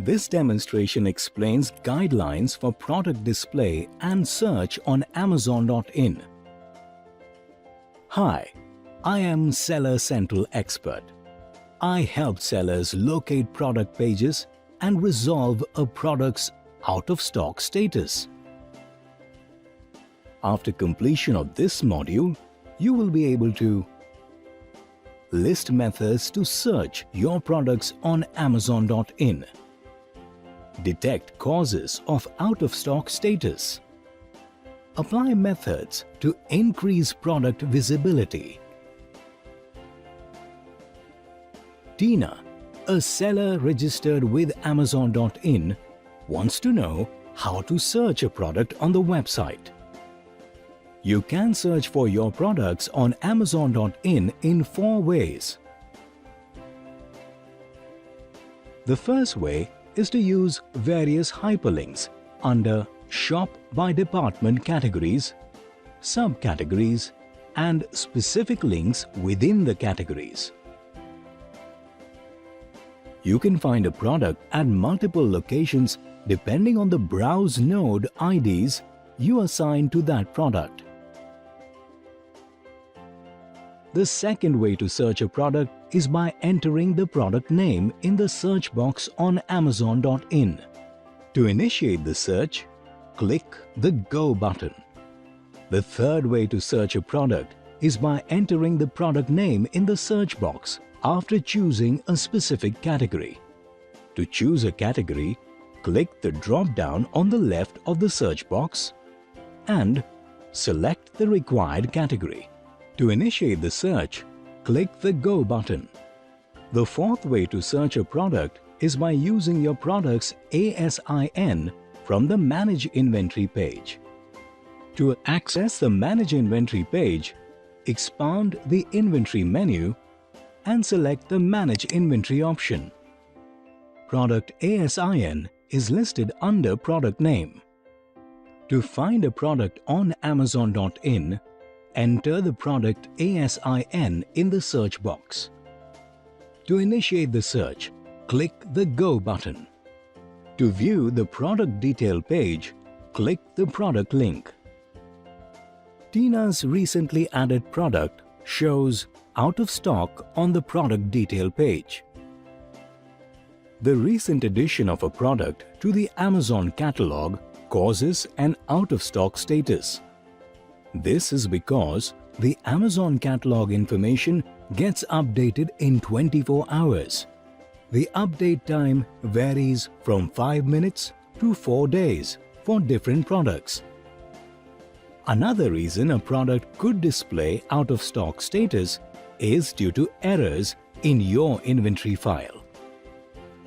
This demonstration explains guidelines for product display and search on Amazon.in. Hi, I am Seller Central Expert. I help sellers locate product pages and resolve a product's out-of-stock status. After completion of this module, you will be able to list methods to search your products on Amazon.in, detect causes of out-of-stock status, apply methods to increase product visibility. Tina, a seller registered with Amazon.in, wants to know how to search a product on the website. You can search for your products on Amazon.in in 4 ways. The first way is to use various hyperlinks under Shop by Department categories, subcategories, and specific links within the categories. You can find a product at multiple locations depending on the browse node IDs you assign to that product. The second way to search a product is by entering the product name in the search box on Amazon.in. To initiate the search, click the Go button. The third way to search a product is by entering the product name in the search box after choosing a specific category. To choose a category, click the drop-down on the left of the search box and select the required category. To initiate the search, click the Go button. The fourth way to search a product is by using your product's ASIN from the Manage Inventory page. To access the Manage Inventory page, expand the Inventory menu and select the Manage Inventory option. Product ASIN is listed under Product Name. To find a product on Amazon.in, enter the product ASIN in the search box. To initiate the search, click the Go button. To view the product detail page, click the product link. Tina's recently added product shows out of stock on the product detail page. The recent addition of a product to the Amazon catalog causes an out-of-stock status. This is because the Amazon catalog information gets updated in 24 hours. The update time varies from 5 minutes to 4 days for different products. Another reason a product could display out-of-stock status is due to errors in your inventory file.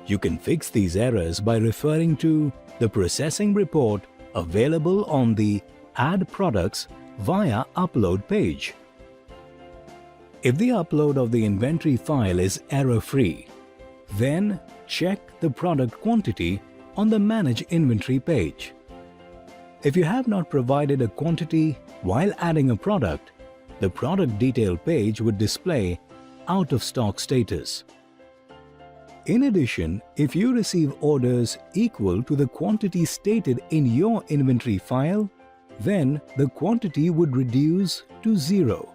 You can fix these errors by referring to the processing report available on the Add Products via Upload page. If the upload of the inventory file is error-free, then check the product quantity on the Manage Inventory page. If you have not provided a quantity while adding a product, the product detail page would display out-of-stock status. In addition, if you receive orders equal to the quantity stated in your inventory file, then the quantity would reduce to 0.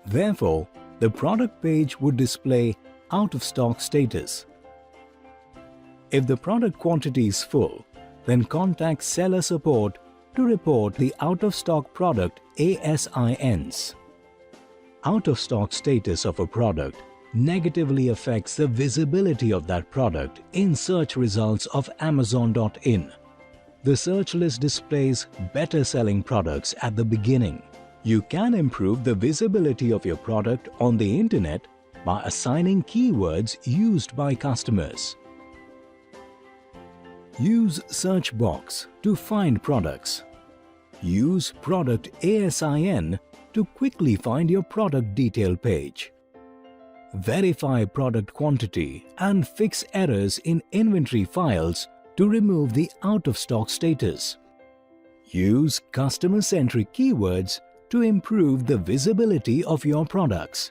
Therefore, the product page would display out-of-stock status. If the product quantity is full, then contact seller support to report the out-of-stock product ASINs. Out-of-stock status of a product negatively affects the visibility of that product in search results of Amazon.in. The search list displays better selling products at the beginning. You can improve the visibility of your product on the internet by assigning keywords used by customers. Use search box to find products. Use product ASIN to quickly find your product detail page. Verify product quantity and fix errors in inventory files to remove the out-of-stock status. Use customer-centric keywords to improve the visibility of your products.